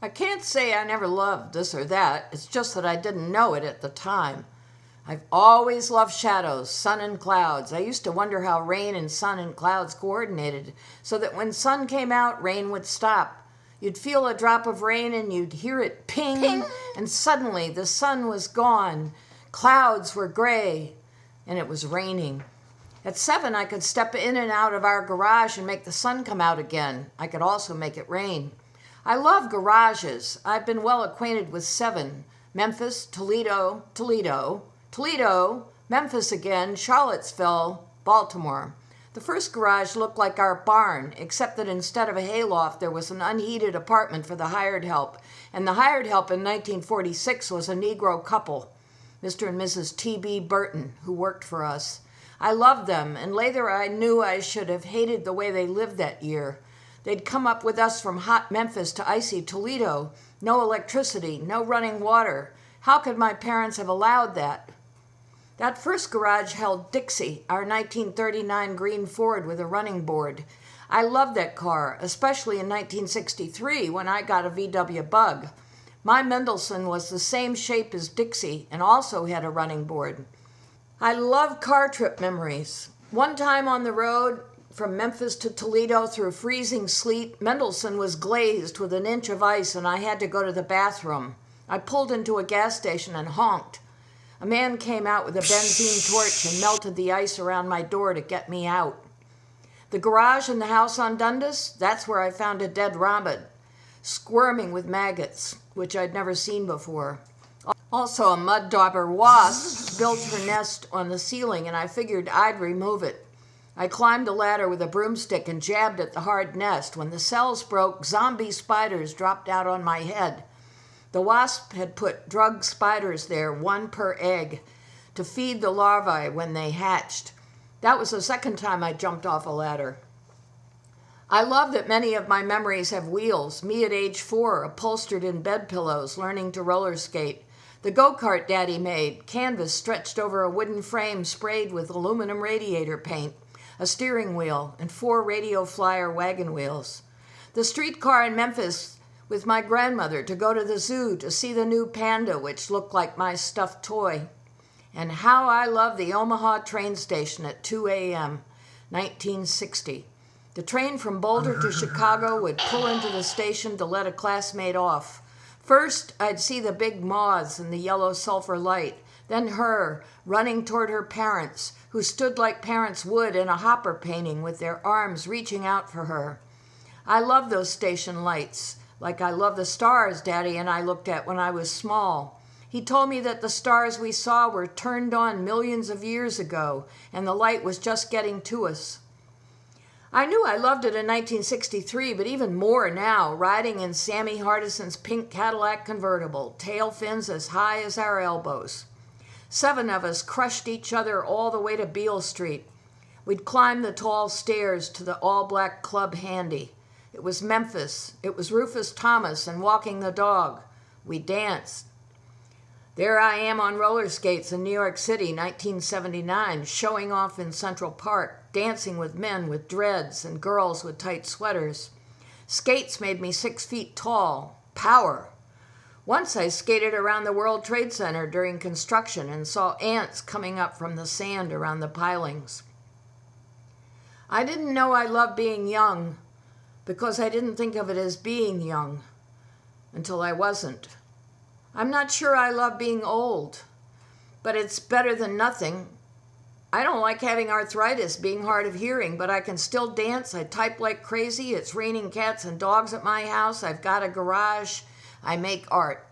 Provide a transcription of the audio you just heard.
I can't say I never loved this or that. It's just that I didn't know it at the time. I've always loved shadows, sun and clouds. I used to wonder how rain and sun and clouds coordinated so that when sun came out, rain would stop. You'd feel a drop of rain and you'd hear it ping, ping, and suddenly the sun was gone. Clouds were gray, and it was raining. At 7, I could step in and out of our garage and make the sun come out again. I could also make it rain. I love garages. I've been well acquainted with 7. Memphis, Toledo, Memphis again, Charlottesville, Baltimore. The first garage looked like our barn, except that instead of a hayloft, there was an unheated apartment for the hired help. And the hired help in 1946 was a Negro couple, Mr. and Mrs. T.B. Burton, who worked for us. I loved them, and later I knew I should have hated the way they lived that year. They'd come up with us from hot Memphis to icy Toledo. No electricity, no running water. How could my parents have allowed that? That first garage held Dixie, our 1939 green Ford with a running board. I loved that car, especially in 1963 when I got a VW Bug. My Mendelssohn was the same shape as Dixie and also had a running board. I love car trip memories. One time on the road from Memphis to Toledo through freezing sleet, Mendelssohn was glazed with an inch of ice and I had to go to the bathroom. I pulled into a gas station and honked. A man came out with a benzene torch and melted the ice around my door to get me out. The garage in the house on Dundas, that's where I found a dead robin, squirming with maggots, which I'd never seen before. Also, a mud dauber wasp built her nest on the ceiling, and I figured I'd remove it. I climbed a ladder with a broomstick and jabbed at the hard nest. When the cells broke, zombie spiders dropped out on my head. The wasp had put drug spiders there, 1 per egg, to feed the larvae when they hatched. That was the second time I jumped off a ladder. I love that many of my memories have wheels. Me at age 4, upholstered in bed pillows, learning to roller skate. The go-kart Daddy made, canvas stretched over a wooden frame sprayed with aluminum radiator paint, a steering wheel, and 4 radio flyer wagon wheels. The streetcar in Memphis with my grandmother to go to the zoo to see the new panda, which looked like my stuffed toy. And how I love the Omaha train station at 2 a.m., 1960. The train from Boulder to Chicago would pull into the station to let a classmate off. First, I'd see the big moths and the yellow sulfur light, then her running toward her parents, who stood like parents would in a hopper painting with their arms reaching out for her. I love those station lights, like I love the stars Daddy and I looked at when I was small. He told me that the stars we saw were turned on millions of years ago, and the light was just getting to us. I knew I loved it in 1963, but even more now, riding in Sammy Hardison's pink Cadillac convertible, tail fins as high as our elbows. 7 of us crushed each other all the way to Beale Street. We'd climb the tall stairs to the all-black club handy. It was Memphis. It was Rufus Thomas and Walking the Dog. We danced. There I am on roller skates in New York City, 1979, showing off in Central Park, dancing with men with dreads and girls with tight sweaters. Skates made me 6 feet tall. Power. Once I skated around the World Trade Center during construction and saw ants coming up from the sand around the pilings. I didn't know I loved being young because I didn't think of it as being young until I wasn't. I'm not sure I love being old, but it's better than nothing. I don't like having arthritis, being hard of hearing, but I can still dance. I type like crazy. It's raining cats and dogs at my house. I've got a garage. I make art.